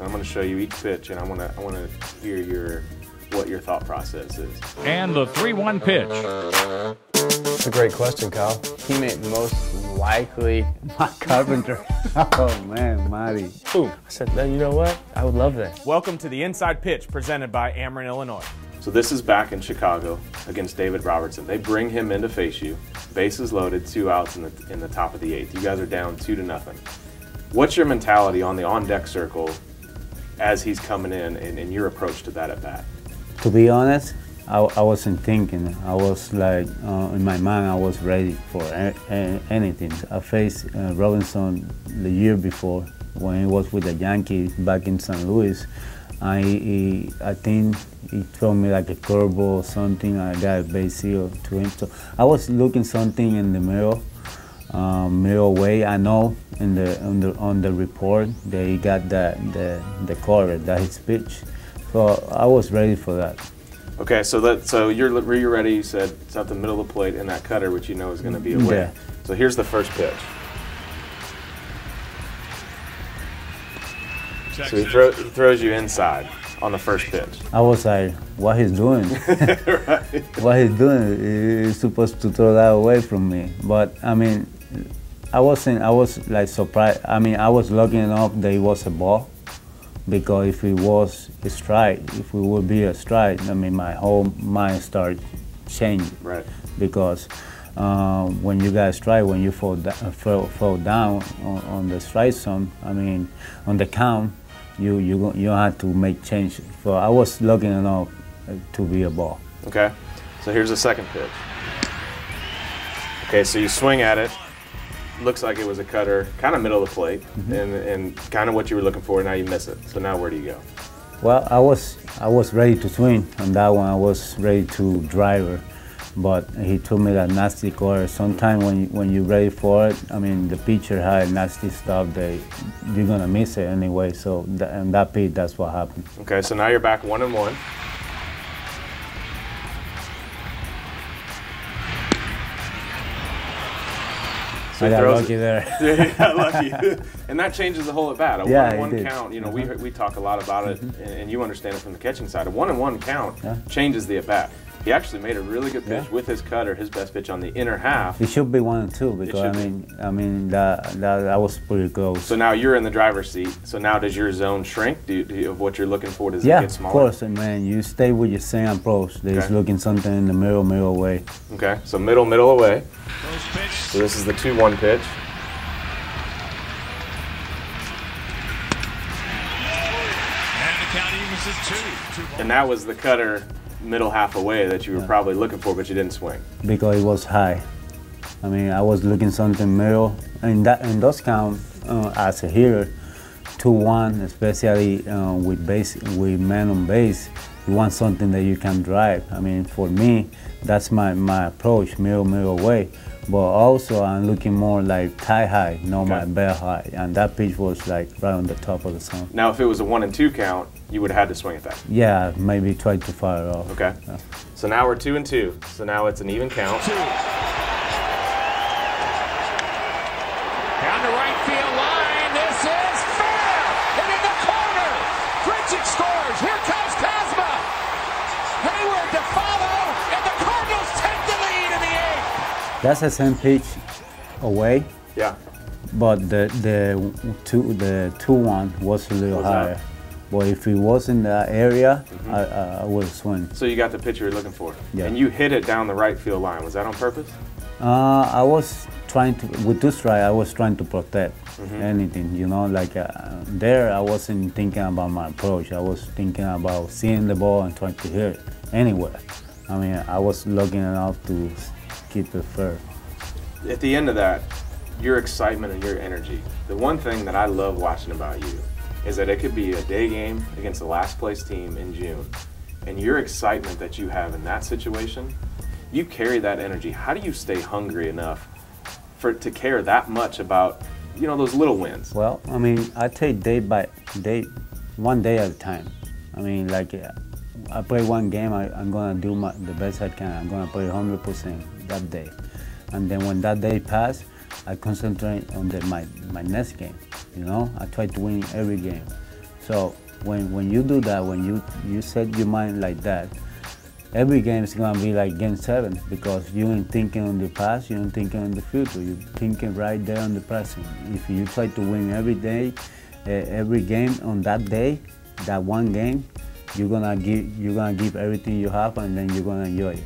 I'm going to show you each pitch, and I want to hear what your thought process is. And the 3-1 pitch. That's a great question, Kyle. Teammate most likely. Mark Carpenter. Oh man, Marty. Boom. I said, you know what? I would love that. Welcome to the Inside Pitch presented by Ameren, Illinois. So this is back in Chicago against David Robertson. They bring him in to face you. Bases loaded, 2 outs in the top of the 8th. You guys are down 2-0. What's your mentality on the on-deck circle as he's coming in and your approach to that at bat? To be honest, I wasn't thinking. I was like, in my mind, I was ready for anything. I faced Robinson the year before when he was with the Yankees back in St. Louis. I think he threw me like a curveball or something. I got a base hit to him. So I was looking something in the mirror way. I know on the report that he got the quarter, that his pitch. So I was ready for that. Okay, so you're ready. You said something middle of the plate in that cutter, which you know is going to be away. Yeah. So here's the first pitch. So he throws you inside on the first pitch. I was like, what he's doing? Right. What he's doing? He's supposed to throw that away from me. But I mean, I was like surprised. I mean, I was lucky enough that it was a ball, because if it was a strike, if it would be a strike, I mean, my whole mind started changing. Right. Because when you got a strike, when you fall down on the strike zone, I mean, on the count, you have to make change. So I was lucky enough to be a ball. Okay, so here's the second pitch. Okay, so you swing at it. Looks like it was a cutter, kind of middle of the plate, and kind of what you were looking for. Now you miss it. So now where do you go? Well, I was ready to swing on that one. I was ready to drive her, but he threw me that nasty quarter. Sometimes when you're ready for it, I mean, the pitcher had nasty stuff that you're gonna miss it anyway. So and that pitch, that's what happened. Okay, so now you're back 1-1. So I got lucky there. Yeah, you got lucky. And that changes the whole at bat. A 1-1 count, you know, we talk a lot about it, and you understand it from the catching side. A 1-1 count changes the at bat. He actually made a really good pitch with his cutter, his best pitch on the inner half. It should be 1-2 because I mean that was pretty close. So now you're in the driver's seat. So now does your zone shrink? Of what you're looking for, does it get smaller? Of course, man. You stay with your same approach. There's looking something in the middle away. Okay, so middle away. So this is the 2-1 pitch. And the count evens at 2. And that was the cutter middle half away that you were probably looking for, but you didn't swing. Because it was high. I mean, I was looking something middle. And in those count, as a hitter, 2-1, especially with man on base, you want something that you can drive. I mean, for me, that's my approach, middle away. But also, I'm looking more like tie high, not my bell high. And that pitch was like right on the top of the zone. Now, if it was a 1-2 count, you would have had to swing at that. Yeah, maybe try to fire it off. Okay. Yeah. So now we're 2-2. So now it's an even count. Down the right field line. This is fair. And in the corner. Fritchik scores. Here comes Cosma. Hayward to follow. And the Cardinals take the lead in the 8th. That's the same pitch away. Yeah. But the 2-1 was a little higher. Up. But if it was in that area, I would swing. So you got the pitch you were looking for. Yeah. And you hit it down the right field line. Was that on purpose? I was trying to, with 2 strikes, I was trying to protect anything, you know, like there I wasn't thinking about my approach. I was thinking about seeing the ball and trying to hit it anywhere. I mean, I was lucky enough to keep it fair. At the end of that, your excitement and your energy, the one thing that I love watching about you is that it could be a day game against the last place team in June, and your excitement that you have in that situation, you carry that energy. How do you stay hungry enough to care that much about, you know, those little wins? Well, I mean, I take day by day, one day at a time. I mean, like I play one game, I'm gonna do the best I can. I'm gonna play 100% that day, and then when that day passes, I concentrate on my next game. You know, I try to win every game. So when you do that, when you set your mind like that, every game is gonna be like game 7 because you ain't thinking on the past, you ain't thinking on the future, you're thinking right there on the present. If you try to win every day, every game on that day, that one game, you're gonna give everything you have, and then you're gonna enjoy it.